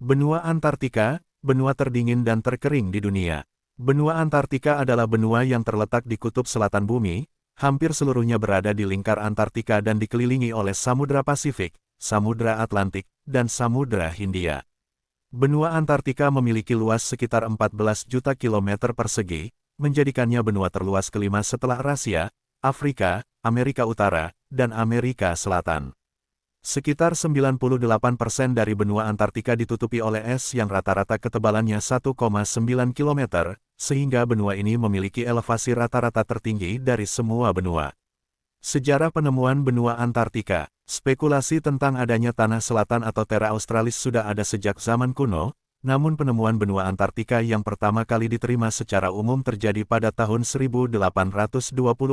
Benua Antartika, benua terdingin dan terkering di dunia. Benua Antartika adalah benua yang terletak di kutub selatan bumi, hampir seluruhnya berada di lingkar Antartika dan dikelilingi oleh Samudra Pasifik, Samudra Atlantik, dan Samudra Hindia. Benua Antartika memiliki luas sekitar 14 juta kilometer persegi, menjadikannya benua terluas kelima setelah Rusia, Afrika, Amerika Utara, dan Amerika Selatan. Sekitar 98% dari benua Antartika ditutupi oleh es yang rata-rata ketebalannya 1,9 km, sehingga benua ini memiliki elevasi rata-rata tertinggi dari semua benua. Sejarah penemuan benua Antartika. Spekulasi tentang adanya tanah selatan atau Terra Australis sudah ada sejak zaman kuno, namun penemuan benua Antartika yang pertama kali diterima secara umum terjadi pada tahun 1820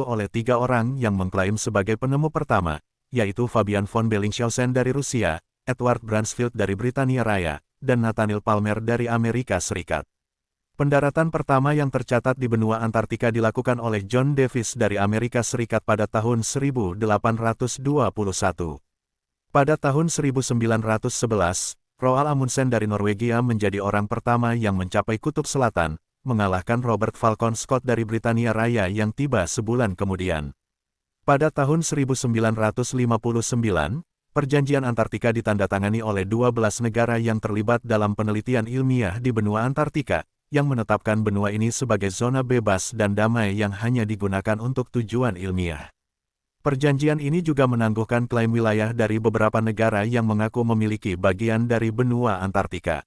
oleh 3 orang yang mengklaim sebagai penemu pertama, yaitu Fabian von Bellingshausen dari Rusia, Edward Bransfield dari Britania Raya, dan Nathaniel Palmer dari Amerika Serikat. Pendaratan pertama yang tercatat di benua Antartika dilakukan oleh John Davis dari Amerika Serikat pada tahun 1821. Pada tahun 1911, Roald Amundsen dari Norwegia menjadi orang pertama yang mencapai Kutub Selatan, mengalahkan Robert Falcon Scott dari Britania Raya yang tiba sebulan kemudian. Pada tahun 1959, Perjanjian Antartika ditandatangani oleh 12 negara yang terlibat dalam penelitian ilmiah di benua Antartika, yang menetapkan benua ini sebagai zona bebas dan damai yang hanya digunakan untuk tujuan ilmiah. Perjanjian ini juga menangguhkan klaim wilayah dari beberapa negara yang mengaku memiliki bagian dari benua Antartika.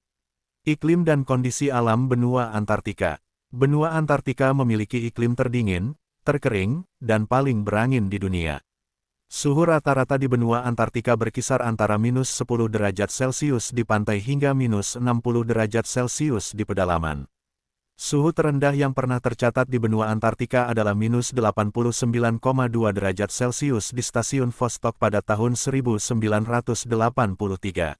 Iklim dan kondisi alam benua Antartika. Benua Antartika memiliki iklim terdingin, terkering, dan paling berangin di dunia. Suhu rata-rata di benua Antartika berkisar antara -10 derajat Celcius di pantai hingga -60 derajat Celcius di pedalaman. Suhu terendah yang pernah tercatat di benua Antartika adalah -89,2 derajat Celcius di stasiun Vostok pada tahun 1983.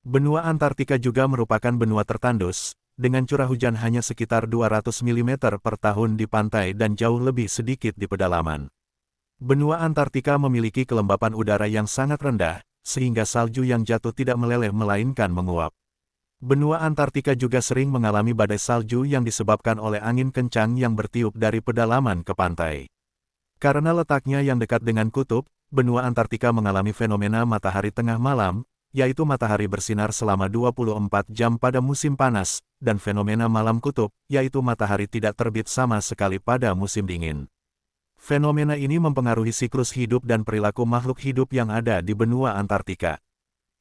Benua Antartika juga merupakan benua tertandus, dengan curah hujan hanya sekitar 200 mm per tahun di pantai dan jauh lebih sedikit di pedalaman. Benua Antartika memiliki kelembapan udara yang sangat rendah, sehingga salju yang jatuh tidak meleleh melainkan menguap. Benua Antartika juga sering mengalami badai salju yang disebabkan oleh angin kencang yang bertiup dari pedalaman ke pantai. Karena letaknya yang dekat dengan kutub, benua Antartika mengalami fenomena matahari tengah malam, yaitu matahari bersinar selama 24 jam pada musim panas, dan fenomena malam kutub, yaitu matahari tidak terbit sama sekali pada musim dingin. Fenomena ini mempengaruhi siklus hidup dan perilaku makhluk hidup yang ada di benua Antartika.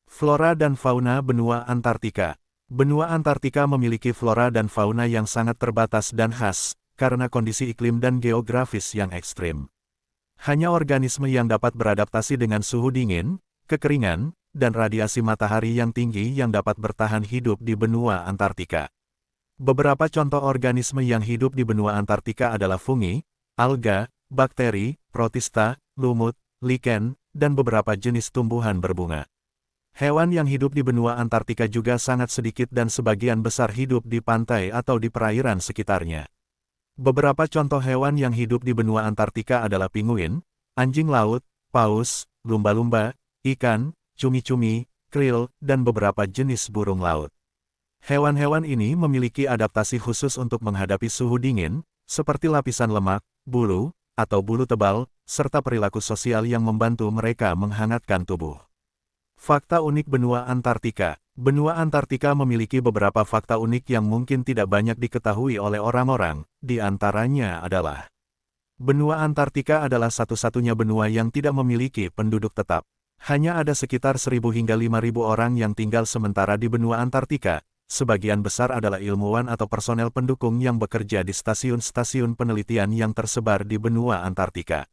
Flora dan fauna benua Antartika. Benua Antartika memiliki flora dan fauna yang sangat terbatas dan khas, karena kondisi iklim dan geografis yang ekstrim. Hanya organisme yang dapat beradaptasi dengan suhu dingin, kekeringan, dan radiasi matahari yang tinggi yang dapat bertahan hidup di benua Antartika. Beberapa contoh organisme yang hidup di benua Antartika adalah fungi, alga, bakteri, protista, lumut, lichen, dan beberapa jenis tumbuhan berbunga. Hewan yang hidup di benua Antartika juga sangat sedikit dan sebagian besar hidup di pantai atau di perairan sekitarnya. Beberapa contoh hewan yang hidup di benua Antartika adalah pinguin, anjing laut, paus, lumba-lumba, ikan, cumi-cumi, krill, dan beberapa jenis burung laut. Hewan-hewan ini memiliki adaptasi khusus untuk menghadapi suhu dingin, seperti lapisan lemak, bulu, atau bulu tebal, serta perilaku sosial yang membantu mereka menghangatkan tubuh. Fakta unik benua Antartika. Benua Antartika memiliki beberapa fakta unik yang mungkin tidak banyak diketahui oleh orang-orang, di antaranya adalah benua Antartika adalah satu-satunya benua yang tidak memiliki penduduk tetap. Hanya ada sekitar 1.000 hingga 5.000 orang yang tinggal sementara di benua Antartika. Sebagian besar adalah ilmuwan atau personel pendukung yang bekerja di stasiun-stasiun penelitian yang tersebar di benua Antartika.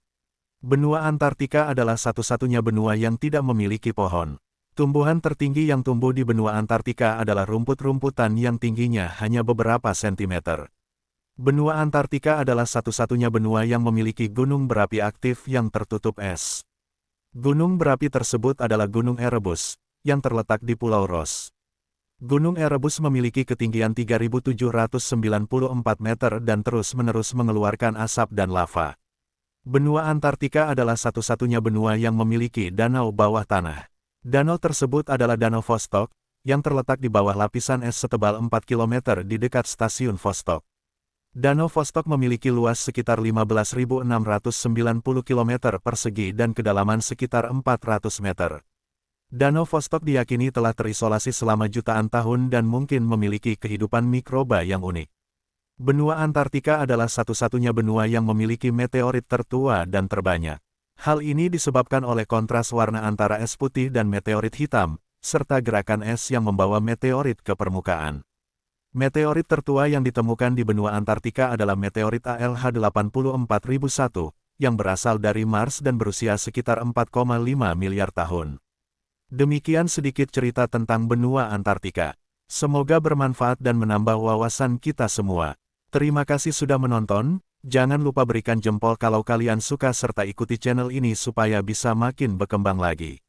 Benua Antartika adalah satu-satunya benua yang tidak memiliki pohon. Tumbuhan tertinggi yang tumbuh di benua Antartika adalah rumput-rumputan yang tingginya hanya beberapa sentimeter. Benua Antartika adalah satu-satunya benua yang memiliki gunung berapi aktif yang tertutup es. Gunung berapi tersebut adalah Gunung Erebus, yang terletak di Pulau Ross. Gunung Erebus memiliki ketinggian 3.794 meter dan terus-menerus mengeluarkan asap dan lava. Benua Antartika adalah satu-satunya benua yang memiliki danau bawah tanah. Danau tersebut adalah Danau Vostok, yang terletak di bawah lapisan es setebal 4 km di dekat stasiun Vostok. Danau Vostok memiliki luas sekitar 15.690 km persegi dan kedalaman sekitar 400 meter. Danau Vostok diyakini telah terisolasi selama jutaan tahun dan mungkin memiliki kehidupan mikroba yang unik. Benua Antartika adalah satu-satunya benua yang memiliki meteorit tertua dan terbanyak. Hal ini disebabkan oleh kontras warna antara es putih dan meteorit hitam, serta gerakan es yang membawa meteorit ke permukaan. Meteorit tertua yang ditemukan di benua Antartika adalah meteorit ALH84001, yang berasal dari Mars dan berusia sekitar 4,5 miliar tahun. Demikian sedikit cerita tentang benua Antartika. Semoga bermanfaat dan menambah wawasan kita semua. Terima kasih sudah menonton, jangan lupa berikan jempol kalau kalian suka serta ikuti channel ini supaya bisa makin berkembang lagi.